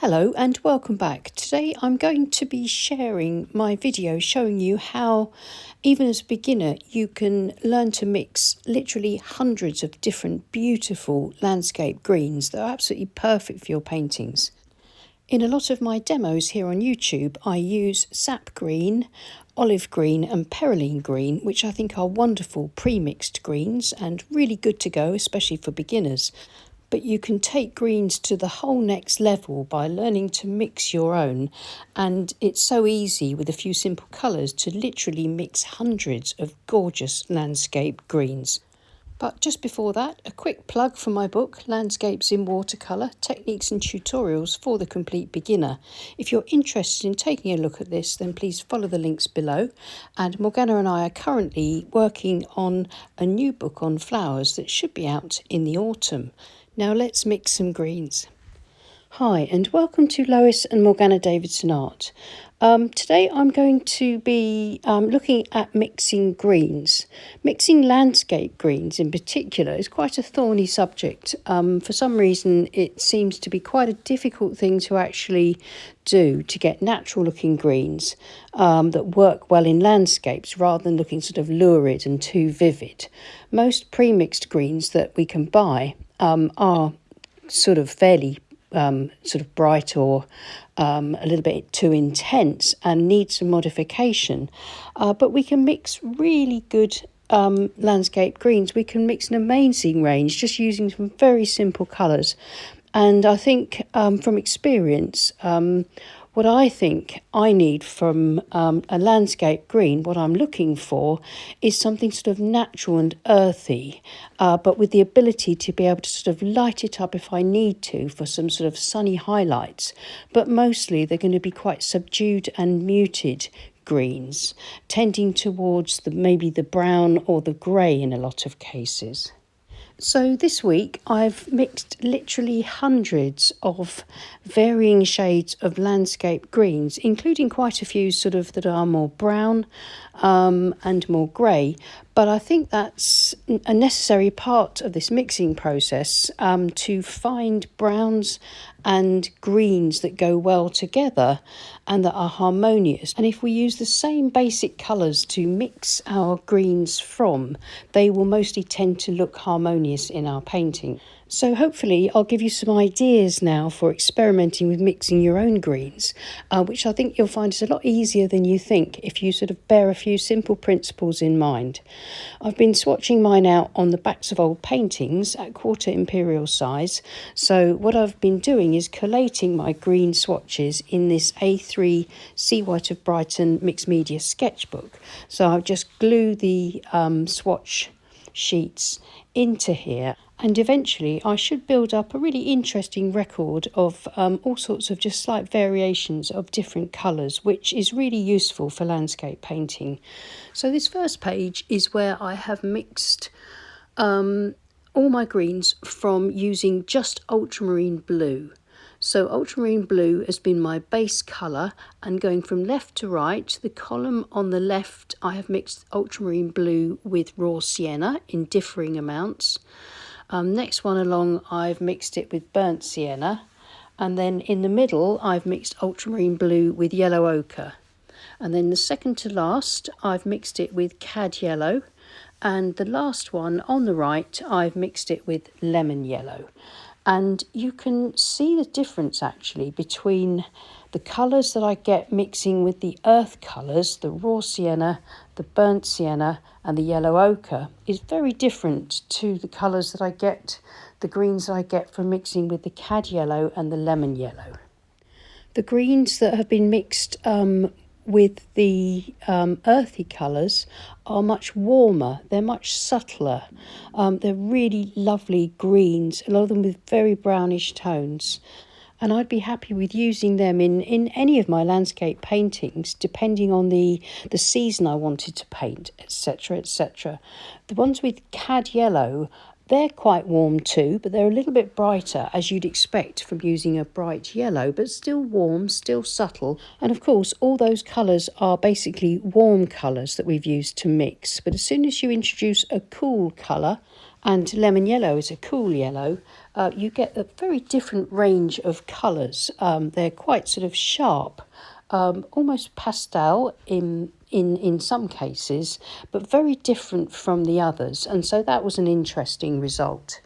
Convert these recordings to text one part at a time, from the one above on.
Hello and welcome back. Today I'm going to be sharing my video showing you how, even as a beginner, you can learn to mix literally hundreds of different beautiful landscape greens that are absolutely perfect for your paintings. In a lot of my demos here on YouTube, I use sap green, olive green and perylene green, which I think are wonderful pre-mixed greens and really good to go, especially for beginners. But you can take greens to the whole next level by learning to mix your own. And it's so easy with a few simple colours to literally mix hundreds of gorgeous landscape greens. But just before that, a quick plug for my book, Landscapes in Watercolour, Techniques and Tutorials for the Complete Beginner. If you're interested in taking a look at this, then please follow the links below. And Morgana and I are currently working on a new book on flowers that should be out in the autumn. Now let's mix some greens. Hi and welcome to Lois and Morgana Davidson Art. Today I'm going to be looking at mixing greens. Mixing landscape greens in particular is quite a thorny subject. For some reason it seems to be quite a difficult thing to actually do to get natural looking greens that work well in landscapes rather than looking sort of lurid and too vivid. Most pre-mixed greens that we can buy are sort of fairly sort of bright or a little bit too intense and need some modification. But we can mix really good landscape greens. We can mix an amazing range just using some very simple colours. And I think from experience, what I think I need from a landscape green, what I'm looking for, is something sort of natural and earthy, but with the ability to be able to sort of light it up if I need to for some sort of sunny highlights. But mostly they're going to be quite subdued and muted greens, tending towards maybe the brown or the grey in a lot of cases. So this week I've mixed literally hundreds of varying shades of landscape greens, including quite a few sort of that are more brown and more grey. But I think that's a necessary part of this mixing process, to find browns and greens that go well together and that are harmonious. And if we use the same basic colours to mix our greens from, they will mostly tend to look harmonious in our painting. So hopefully I'll give you some ideas now for experimenting with mixing your own greens, which I think you'll find is a lot easier than you think if you sort of bear a few simple principles in mind. I've been swatching mine out on the backs of old paintings at 1/4 imperial size. So what I've been doing is collating my green swatches in this A3 Sea White of Brighton mixed media sketchbook. So I'll just glue the swatch sheets into here, and eventually I should build up a really interesting record of all sorts of just slight variations of different colours, which is really useful for landscape painting. So this first page is where I have mixed all my greens from using just ultramarine blue. So ultramarine blue has been my base colour, and going from left to right, the column on the left I have mixed ultramarine blue with raw sienna in differing amounts. Next one along I've mixed it with burnt sienna, and then in the middle I've mixed ultramarine blue with yellow ochre. And then the second to last I've mixed it with cad yellow, and the last one on the right I've mixed it with lemon yellow. And you can see the difference actually between the colours that I get mixing with the earth colours, the raw sienna, the burnt sienna and the yellow ochre, is very different to the colours that I get, the greens that I get from mixing with the cad yellow and the lemon yellow. The greens that have been mixed with the earthy colours are much warmer, they're much subtler, they're really lovely greens, a lot of them with very brownish tones, and I'd be happy with using them in any of my landscape paintings depending on the season I wanted to paint, etc, etc. The ones with cad yellow, they're quite warm too, but they're a little bit brighter, as you'd expect from using a bright yellow, but still warm, still subtle. And of course, all those colours are basically warm colours that we've used to mix. But as soon as you introduce a cool colour, and lemon yellow is a cool yellow, you get a very different range of colours. They're quite sort of sharp, almost pastel in some cases, but very different from the others. And so that was an interesting result.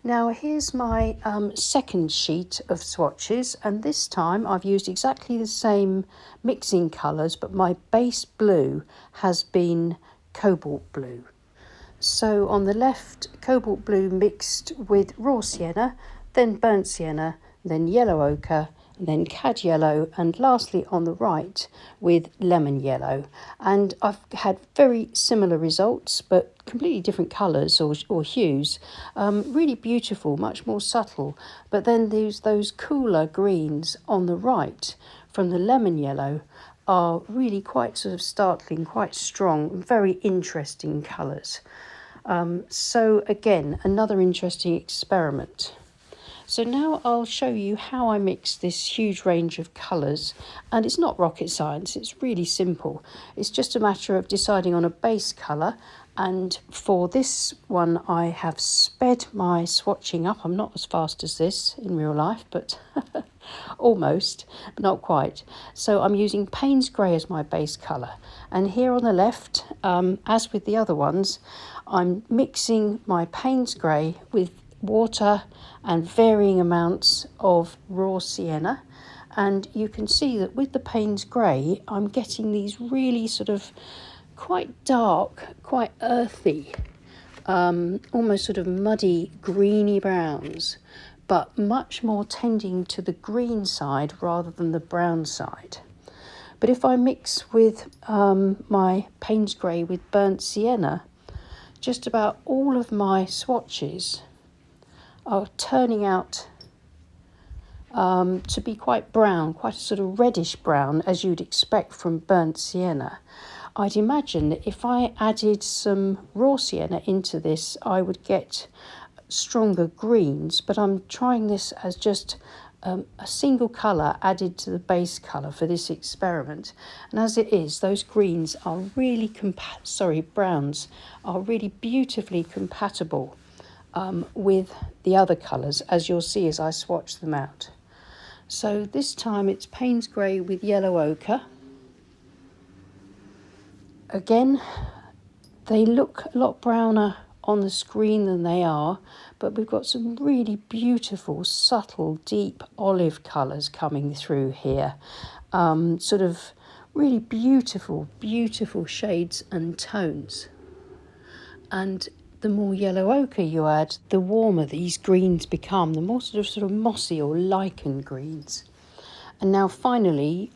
Now here's my second sheet of swatches, and this time I've used exactly the same mixing colours, but my base blue has been cobalt blue. So on the left, cobalt blue mixed with raw sienna, then burnt sienna, then yellow ochre, then cad yellow, and lastly on the right with lemon yellow. And I've had very similar results, but completely different colours or hues. Really beautiful, much more subtle. But then there's those cooler greens on the right from the lemon yellow are really quite sort of startling, quite strong, very interesting colours. So again, another interesting experiment. So now I'll show you how I mix this huge range of colours, and it's not rocket science, it's really simple. It's just a matter of deciding on a base colour, and for this one I have sped my swatching up. I'm not as fast as this in real life, but almost, but not quite. So I'm using Payne's Grey as my base colour, and here on the left, as with the other ones, I'm mixing my Payne's Grey with water and varying amounts of raw sienna, and you can see that with the Payne's Grey I'm getting these really sort of quite dark, quite earthy, almost sort of muddy greeny browns, but much more tending to the green side rather than the brown side. But if I mix with my Payne's Grey with burnt sienna, just about all of my swatches are turning out to be quite brown, quite a sort of reddish brown, as you'd expect from burnt sienna. I'd imagine that if I added some raw sienna into this, I would get stronger greens, but I'm trying this as just a single colour added to the base colour for this experiment. And as it is, those greens are really browns are really beautifully compatible with the other colours, as you'll see as I swatch them out. So this time it's Payne's Grey with yellow ochre. Again, they look a lot browner on the screen than they are, but we've got some really beautiful, subtle, deep olive colours coming through here. Sort of really beautiful, beautiful shades and tones. And the more yellow ochre you add, the warmer these greens become, the more sort of mossy or lichen greens. And now finally,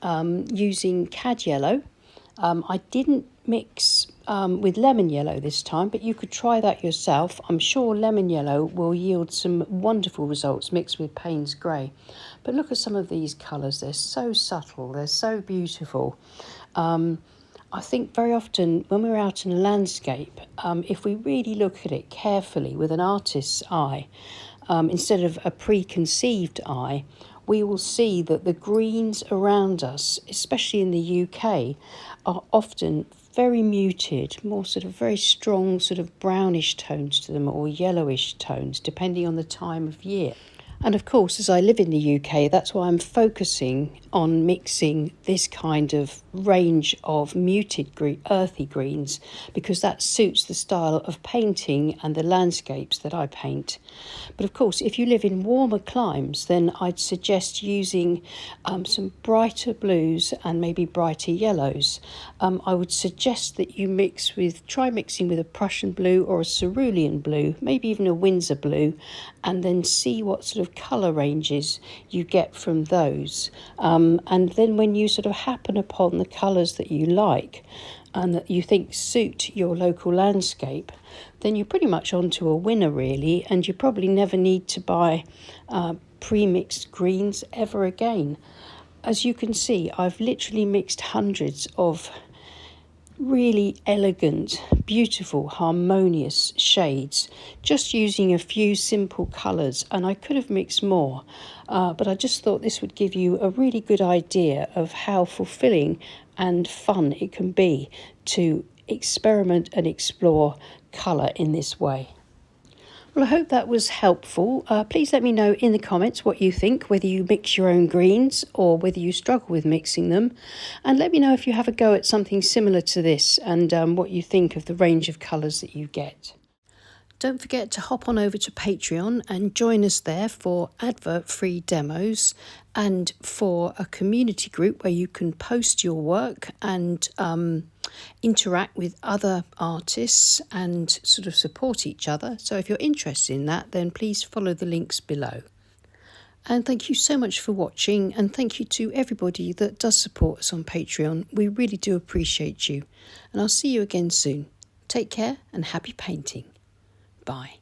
using cad yellow, I didn't mix with lemon yellow this time, but you could try that yourself. I'm sure lemon yellow will yield some wonderful results mixed with Payne's Grey. But look at some of these colours, they're so subtle, they're so beautiful. I think very often when we're out in a landscape, if we really look at it carefully with an artist's eye, instead of a preconceived eye, we will see that the greens around us, especially in the UK, are often very muted, more sort of very strong sort of brownish tones to them, or yellowish tones, depending on the time of year. And of course, as I live in the UK, that's why I'm focusing on mixing this kind of range of muted earthy greens, because that suits the style of painting and the landscapes that I paint. But of course, if you live in warmer climes, then I'd suggest using some brighter blues and maybe brighter yellows. I would suggest that you try mixing with a Prussian blue or a cerulean blue, maybe even a Windsor blue, and then see what sort of colour ranges you get from those. And then when you sort of happen upon the colours that you like and that you think suit your local landscape, then you're pretty much onto a winner really, and you probably never need to buy pre-mixed greens ever again. As you can see, I've literally mixed hundreds of really elegant, beautiful, harmonious shades, just using a few simple colours, and I could have mixed more, but I just thought this would give you a really good idea of how fulfilling and fun it can be to experiment and explore colour in this way. Well, I hope that was helpful. Please let me know in the comments what you think, whether you mix your own greens or whether you struggle with mixing them. And let me know if you have a go at something similar to this and what you think of the range of colours that you get. Don't forget to hop on over to Patreon and join us there for advert-free demos and for a community group where you can post your work and interact with other artists and sort of support each other. So if you're interested in that, then please follow the links below. And thank you so much for watching, and thank you to everybody that does support us on Patreon. We really do appreciate you. And I'll see you again soon. Take care and happy painting. Bye.